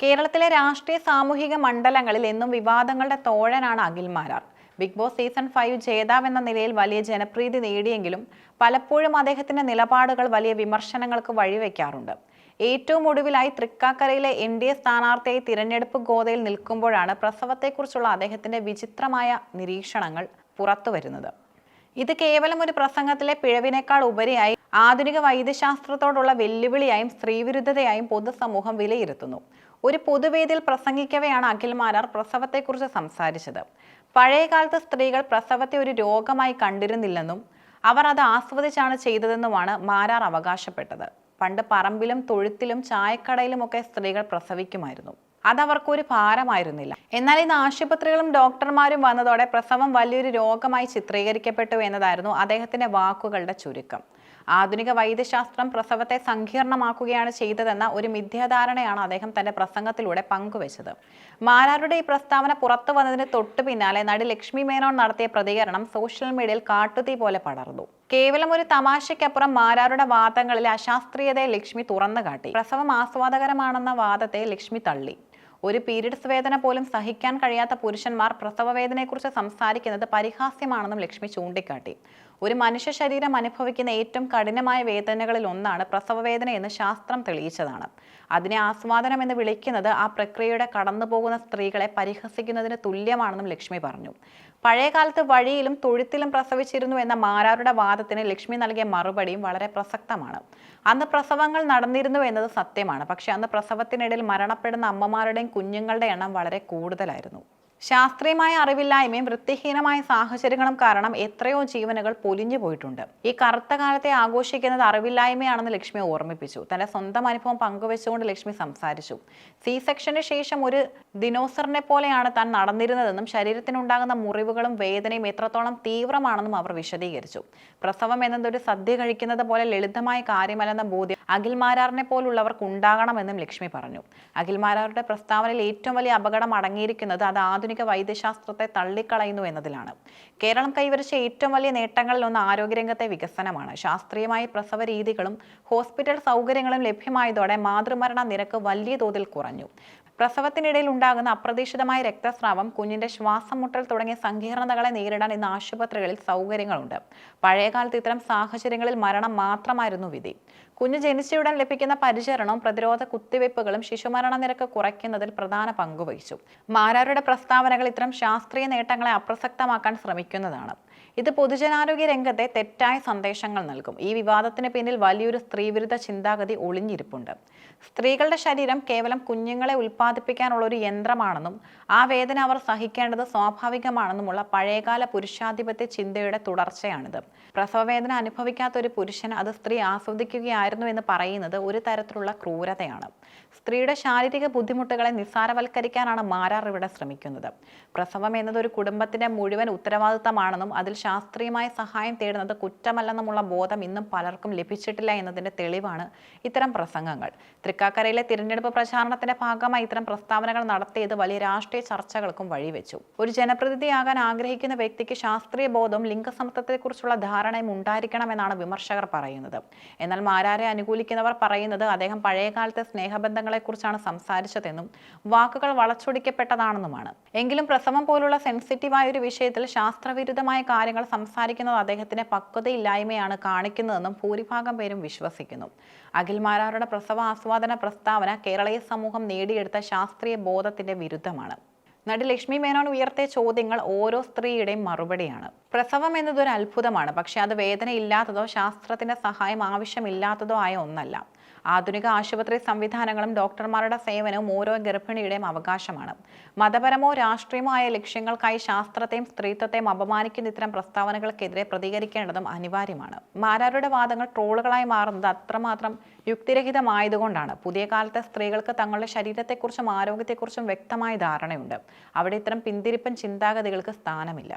കേരളത്തിലെ രാഷ്ട്രീയ സാമൂഹിക മണ്ഡലങ്ങളിൽ എന്നും വിവാദങ്ങളുടെ തോഴനാണ് Akhil Marar. Bigg Boss season 5 ജേതാവ് എന്ന നിലയിൽ വലിയ ജനപ്രീതി നേടിയെങ്കിലും പലപ്പോഴും അദ്ദേഹത്തിന്റെ നിലപാടുകൾ വലിയ വിമർശനങ്ങൾക്ക് വഴിവെക്കാറുണ്ട്. ഏറ്റവും ഒടുവിലായി തൃക്കാക്കരയിലെ NDA സ്ഥാനാർത്ഥിയായി തിരഞ്ഞെടുപ്പ് ഗോതയിൽ നിൽക്കുമ്പോഴാണ് പ്രസവത്തെക്കുറിച്ചുള്ള അദ്ദേഹത്തിന്റെ വിചിത്രമായ നിരീക്ഷണങ്ങൾ പുറത്തുവരുന്നത്. ഇത് കേവലം ഒരു പ്രസംഗത്തിലെ പിഴവിനേക്കാൾ ഉപരിയായി ആധുനിക വൈദ്യശാസ്ത്രത്തോടുള്ള വെല്ലുവിളിയായും സ്ത്രീവിരുദ്ധതയായും പൊതുസമൂഹം വിലയിരുത്തുന്നു. ഒരു പൊതുവേദിയിൽ പ്രസംഗിക്കവെയാണ് അഖിൽ മാരാർ പ്രസവത്തെക്കുറിച്ച് സംസാരിച്ചത്. പഴയകാലത്ത് സ്ത്രീകൾ പ്രസവത്തെ ഒരു രോഗമായി കണ്ടിരുന്നില്ലെന്നും അവർ അത് ആസ്വദിച്ചാണ് ചെയ്തതെന്നുമാണ് മാരാർ അവകാശപ്പെട്ടത്. പണ്ട് പറമ്പിലും തൊഴുത്തിലും ചായക്കടയിലുമൊക്കെ സ്ത്രീകൾ പ്രസവിക്കുമായിരുന്നു. അതവർക്കൊരു ഭാരമായിരുന്നില്ല. എന്നാൽ ഇന്ന് ആശുപത്രികളും ഡോക്ടർമാരും വന്നതോടെ പ്രസവം വലിയൊരു രോഗമായി ചിത്രീകരിക്കപ്പെട്ടു എന്നതായിരുന്നു അദ്ദേഹത്തിന്റെ വാക്കുകളുടെ ചുരുക്കം. ആധുനിക വൈദ്യശാസ്ത്രം പ്രസവത്തെ സങ്കീർണമാക്കുകയാണ് ചെയ്തതെന്ന ഒരു മിഥ്യാധാരണയാണ് അദ്ദേഹം തന്റെ പ്രസംഗത്തിലൂടെ പങ്കുവച്ചത്. മാരാരുടെ ഈ പ്രസ്താവന പുറത്തു വന്നതിന് തൊട്ടു പിന്നാലെ നടി ലക്ഷ്മി മേനോൻ നടത്തിയ പ്രതികരണം സോഷ്യൽ മീഡിയയിൽ കാട്ടുതീ പോലെ പടർന്നു. കേവലം ഒരു തമാശയ്ക്കപ്പുറം മാരാരുടെ വാദങ്ങളിലെ അശാസ്ത്രീയതയെ ലക്ഷ്മി തുറന്നു കാട്ടി. പ്രസവം ആസ്വാദകരമാണെന്ന വാദത്തെ ലക്ഷ്മി തള്ളി. ഒരു പീരിയഡ്സ് വേദന പോലും സഹിക്കാൻ കഴിയാത്ത പുരുഷന്മാർ പ്രസവവേദനയെക്കുറിച്ച് സംസാരിക്കുന്നത് പരിഹാസ്യമാണെന്നും ലക്ഷ്മി ചൂണ്ടിക്കാട്ടി. ഒരു മനുഷ്യ ശരീരം അനുഭവിക്കുന്ന ഏറ്റവും കഠിനമായ വേദനകളിൽ ഒന്നാണ് പ്രസവവേദന എന്ന് ശാസ്ത്രം തെളിയിച്ചതാണ്. അതിനെ ആസ്വാദനം എന്ന് വിളിക്കുന്നത് ആ പ്രക്രിയയുടെ കടന്നുപോകുന്ന സ്ത്രീകളെ പരിഹസിക്കുന്നതിന് തുല്യമാണെന്നും ലക്ഷ്മി പറഞ്ഞു. പഴയകാലത്ത് വഴിയിലും തൊഴുത്തിലും പ്രസവിച്ചിരുന്നു എന്ന മാരാരുടെ വാദത്തിന് ലക്ഷ്മി നൽകിയ മറുപടിയും വളരെ പ്രസക്തമാണ്. അന്ന് പ്രസവങ്ങൾ നടന്നിരുന്നു എന്നത് സത്യമാണ്. പക്ഷെ അന്ന് പ്രസവത്തിനിടയിൽ മരണപ്പെടുന്ന അമ്മമാരുടെയും കുഞ്ഞുങ്ങളുടെ എണ്ണം വളരെ കൂടുതലായിരുന്നു. ശാസ്ത്രീയമായ അറിവില്ലായ്മയും വൃത്തിഹീനമായ സാഹചര്യങ്ങളും കാരണം എത്രയോ ജീവനുകൾ പൊലിഞ്ഞു പോയിട്ടുണ്ട്. ഈ കറുത്ത കാലത്തെ ആഘോഷിക്കുന്നത് അറിവില്ലായ്മയാണെന്ന് ലക്ഷ്മി ഓർമ്മിപ്പിച്ചു. തന്റെ സ്വന്തം അനുഭവം പങ്കുവെച്ചുകൊണ്ട് ലക്ഷ്മി സംസാരിച്ചു. സെക്ഷന് ശേഷം ഒരു ദിനോസറിനെ പോലെയാണ് താൻ നടന്നിരുന്നതെന്നും ശരീരത്തിനുണ്ടാകുന്ന മുറിവുകളും വേദനയും എത്രത്തോളം തീവ്രമാണെന്നും അവർ വിശദീകരിച്ചു. പ്രസവം എന്നത് ഒരു സദ്യ കഴിക്കുന്നത് പോലെ ലളിതമായ കാര്യമല്ലെന്ന ബോധ്യം അഖിൽ മാരാറിനെ പോലുള്ളവർക്ക് ഉണ്ടാകണമെന്നും ലക്ഷ്മി പറഞ്ഞു. അഖിൽ മാരാറുടെ പ്രസ്താവനയിൽ ഏറ്റവും വലിയ അപകടം അടങ്ങിയിരിക്കുന്നത് അത് ആധുനിക വൈദ്യശാസ്ത്രത്തെ തള്ളിക്കളയുന്നു എന്നതിലാണ്. കേരളം കൈവരിച്ച ഏറ്റവും വലിയ നേട്ടങ്ങളിൽ ഒന്ന് ആരോഗ്യരംഗത്തെ വികസനമാണ്. ശാസ്ത്രീയമായ പ്രസവ രീതികളും ഹോസ്പിറ്റൽ സൗകര്യങ്ങളും ലഭ്യമായതോടെ മാതൃമരണ നിരക്ക് വലിയ തോതിൽ കുറഞ്ഞു. പ്രസവത്തിനിടയിൽ ഉണ്ടാകുന്ന അപ്രതീക്ഷിതമായ രക്തസ്രാവം, കുഞ്ഞിന്റെ ശ്വാസം മുട്ടൽ തുടങ്ങിയ സങ്കീർണതകളെ നേരിടാൻ ഇന്ന് ആശുപത്രികളിൽ സൗകര്യങ്ങളുണ്ട്. പഴയകാലത്ത് ഇത്തരം സാഹചര്യങ്ങളിൽ മരണം മാത്രമായിരുന്നു വിധി. കുഞ്ഞ് ജനിച്ചയുടൻ ലഭിക്കുന്ന പരിചരണവും പ്രതിരോധ കുത്തിവയ്പ്പുകളും ശിശുമരണ നിരക്ക് കുറയ്ക്കുന്നതിൽ പ്രധാന പങ്കുവഹിച്ചു. മാരാരുടെ പ്രസ്താവനകൾ ഇത്തരം ശാസ്ത്രീയ നേട്ടങ്ങളെ അപ്രസക്തമാക്കാൻ ശ്രമിക്കുന്നതാണ്. ഇത് പൊതുജനാരോഗ്യ രംഗത്തെ തെറ്റായ സന്ദേശങ്ങൾ നൽകും. ഈ വിവാദത്തിന് പിന്നിൽ വലിയൊരു സ്ത്രീവിരുദ്ധ ചിന്താഗതി ഒളിഞ്ഞിരിപ്പുണ്ട്. സ്ത്രീകളുടെ ശരീരം കേവലം കുഞ്ഞുങ്ങളെ ഉൽപ്പാദിപ്പിക്കാനുള്ള ഒരു യന്ത്രമാണെന്നും ആ വേദന അവർ സഹിക്കേണ്ടത് സ്വാഭാവികമാണെന്നുമുള്ള പഴയകാല പുരുഷാധിപത്യ ചിന്തയുടെ തുടർച്ചയാണിത്. പ്രസവവേദന അനുഭവിക്കാത്ത ഒരു പുരുഷൻ അത് സ്ത്രീ ആസ്വദിക്കുകയായിരുന്നു എന്ന് പറയുന്നത് ഒരു തരത്തിലുള്ള ക്രൂരതയാണ്. സ്ത്രീയുടെ ശാരീരിക ബുദ്ധിമുട്ടുകളെ നിസ്സാരവൽക്കരിക്കാനാണ് മാരാർ ഇവിടെ ശ്രമിക്കുന്നത്. പ്രസവം എന്നത് ഒരു കുടുംബത്തിന്റെ മുഴുവൻ ഉത്തരവാദിത്തമാണെന്നും അതിൽ ശാസ്ത്രീയമായ സഹായം തേടുന്നത് കുറ്റമല്ലെന്നുമുള്ള ബോധം ഇന്നും പലർക്കും ലഭിച്ചിട്ടില്ല എന്നതിന്റെ തെളിവാണ് ഇത്തരം പ്രസംഗങ്ങൾ. തൃക്കാക്കരയിലെ തിരഞ്ഞെടുപ്പ് പ്രചാരണത്തിന്റെ ഭാഗമായി ഇത്തരം പ്രസ്താവനകൾ നടത്തിയത് വലിയ രാഷ്ട്രീയ ചർച്ചകൾക്കും വഴിവെച്ചു. ഒരു ജനപ്രതിനിധിയാകാൻ ആഗ്രഹിക്കുന്ന വ്യക്തിക്ക് ശാസ്ത്രീയ ബോധവും ലിംഗസമത്വത്തെക്കുറിച്ചുള്ള ധാരണയും ഉണ്ടായിരിക്കണമെന്നാണ് വിമർശകർ പറയുന്നത്. എന്നാൽ മാരാരെ അനുകൂലിക്കുന്നവർ പറയുന്നത് അദ്ദേഹം പഴയകാലത്തെ സ്നേഹബന്ധങ്ങളെക്കുറിച്ചാണ് സംസാരിച്ചതെന്നും വാക്കുകൾ വളച്ചൊടിക്കപ്പെട്ടതാണെന്നുമാണ്. എങ്കിലും പ്രസവം പോലുള്ള സെൻസിറ്റീവായ ഒരു വിഷയത്തിൽ ശാസ്ത്രവിരുദ്ധമായ കാര്യങ്ങൾ സംസാരിക്കുന്നത് അദ്ദേഹത്തിന്റെ പക്വതയില്ലായ്മയാണ് കാണിക്കുന്നതെന്നും ഭൂരിഭാഗം പേരും വിശ്വസിക്കുന്നു. അഖിൽ മാരാരുടെ പ്രസവ ആസ്വാദന പ്രസ്താവന കേരളീയ സമൂഹം നേടിയെടുത്ത ശാസ്ത്രീയ ബോധത്തിന്റെ വിരുദ്ധമാണ്. നടി ലക്ഷ്മി മേനോൻ ഉയർത്തിയ ചോദ്യങ്ങൾ ഓരോ സ്ത്രീയുടെയും മറുപടിയാണ്. പ്രസവം എന്നതൊരു അത്ഭുതമാണ്. പക്ഷെ അത് വേദനയില്ലാത്തതോ ശാസ്ത്രത്തിന്റെ സഹായം ആവശ്യമില്ലാത്തതോ ആയ ഒന്നല്ല. ആധുനിക ആശുപത്രി സംവിധാനങ്ങളും ഡോക്ടർമാരുടെ സേവനവും ഓരോ ഗർഭിണിയുടെയും അവകാശമാണ്. മതപരമോ രാഷ്ട്രീയമോ ആയ ലക്ഷ്യങ്ങൾക്കായി ശാസ്ത്രത്തെയും സ്ത്രീത്വത്തെയും അപമാനിക്കുന്ന ഇത്തരം പ്രസ്താവനകൾക്കെതിരെ പ്രതികരിക്കേണ്ടതും അനിവാര്യമാണ്. മാരാരുടെ വാദങ്ങൾ ട്രോളുകളായി മാറുന്നത് അത്രമാത്രം യുക്തിരഹിതമായതുകൊണ്ടാണ്. പുതിയ കാലത്തെ സ്ത്രീകൾക്ക് തങ്ങളുടെ ശരീരത്തെക്കുറിച്ചും ആരോഗ്യത്തെക്കുറിച്ചും വ്യക്തമായ ധാരണയുണ്ട്. അവിടെ ഇത്തരം പിന്തിരിപ്പൻ ചിന്താഗതികൾക്ക് സ്ഥാനമില്ല.